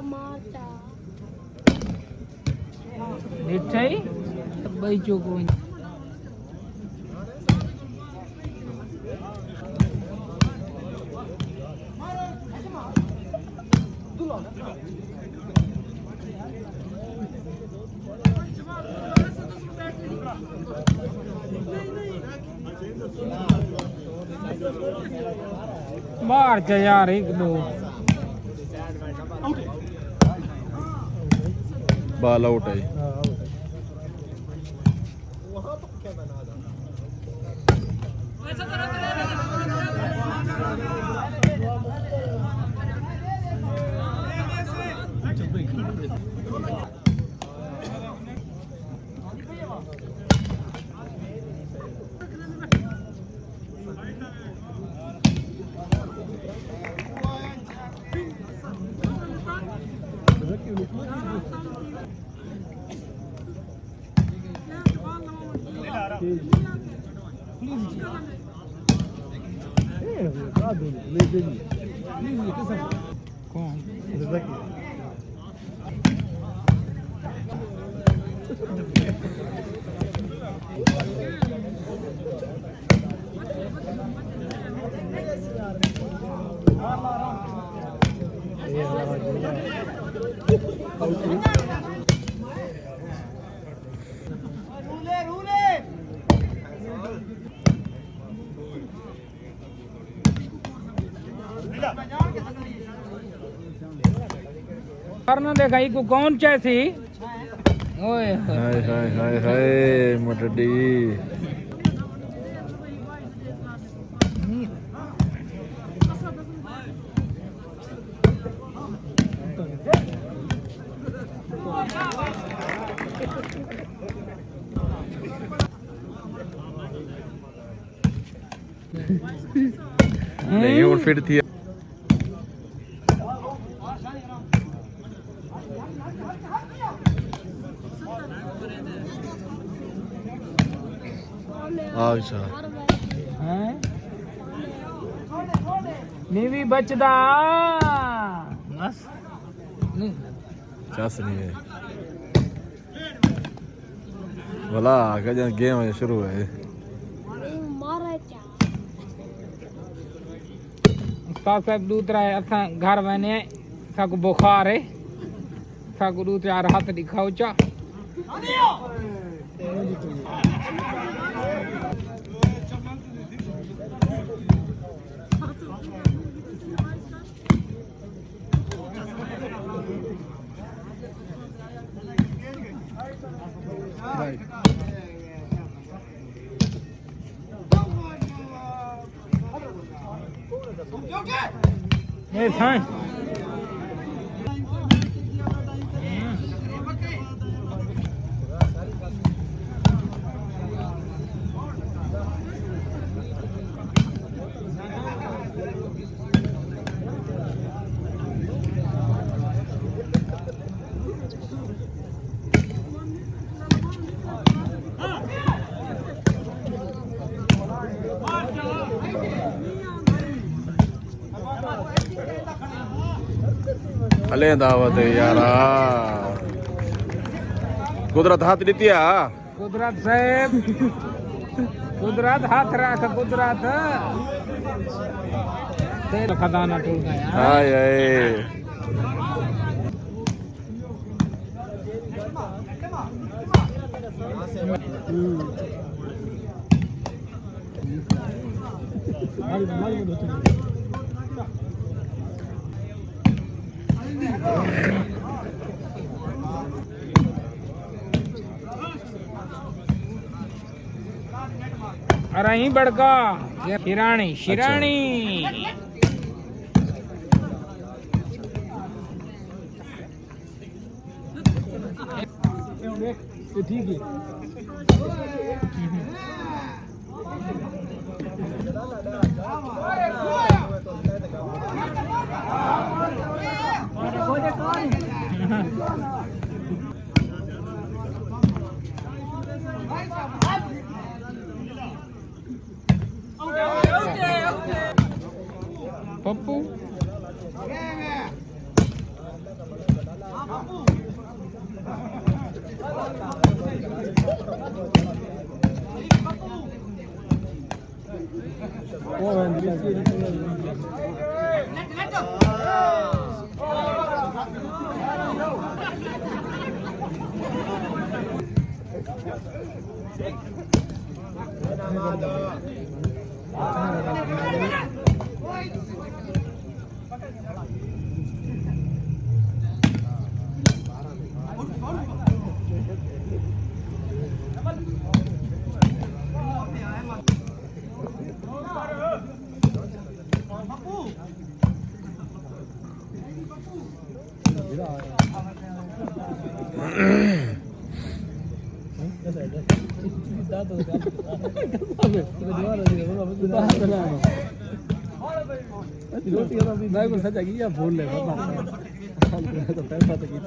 टमाटा मिठाई भाई चोको बाहर च यार एक दो बाल आउट है कौन करना देखा को कौन चैसी ओए हाय हाय हाय हाय मटडी नहीं और फिर थी अच्छा हैं नीवी बचदा बस नहीं चस नहीं है भला आगे गेम शुरू है उस्ताद साहब दूसरा है असां घर वने साको बुखार है साको दू चार हाथ दिखाओ चा ये था हले दावत है यारा कुदरत हाथ दी कुदरत साहब कुदरत हाथ रख कुदरत तेरा खजाना टूट गया हाय हाय अरे ही बड़का शिरानी शिरानी ठीक है पप्पू मैं सच है भूल ले तो पैसा तो की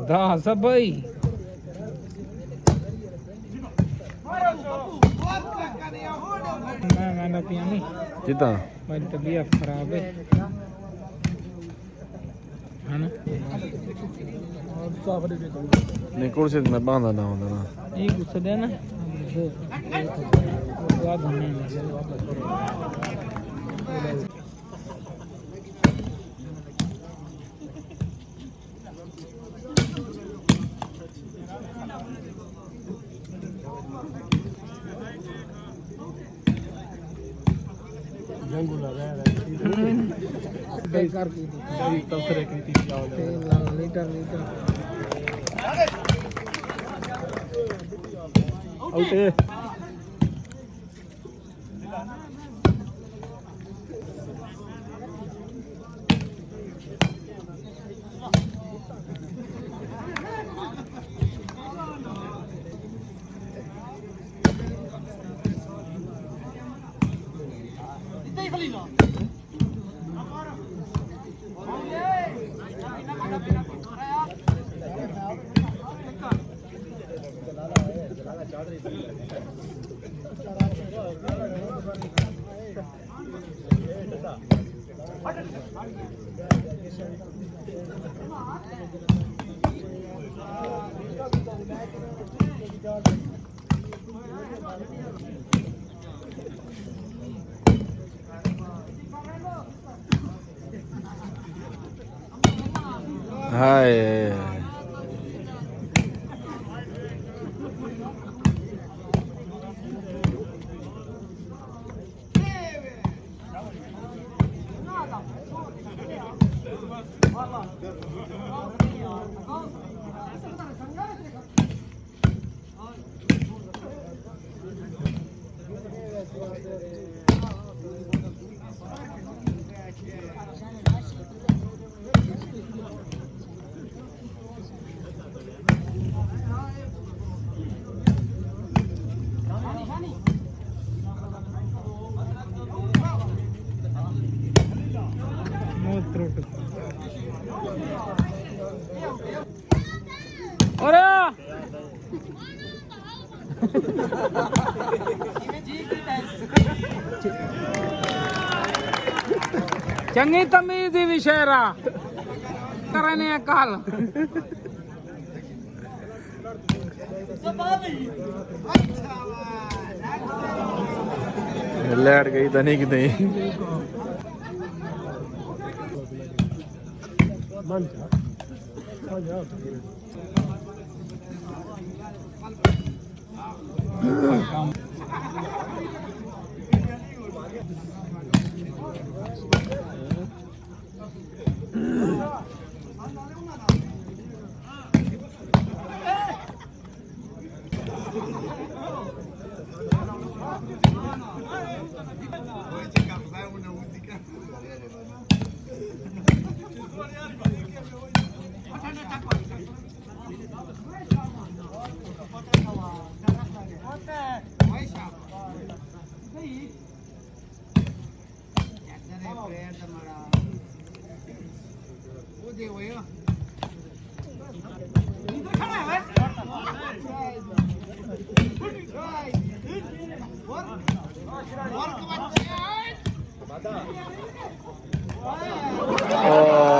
दस भाई मैं पिया नहीं कितना मेरी तबीयत खराब है ना नहीं कौन से मैं बांधा ना होता ना ये गुस्सा देना बाद होने बेकार की थी तसरे की थी लीटर लीटर आउट है हाय अरे चंगी तमीज ही विशेरा करने काल लाइट गई तो नहीं कि नहीं ਓ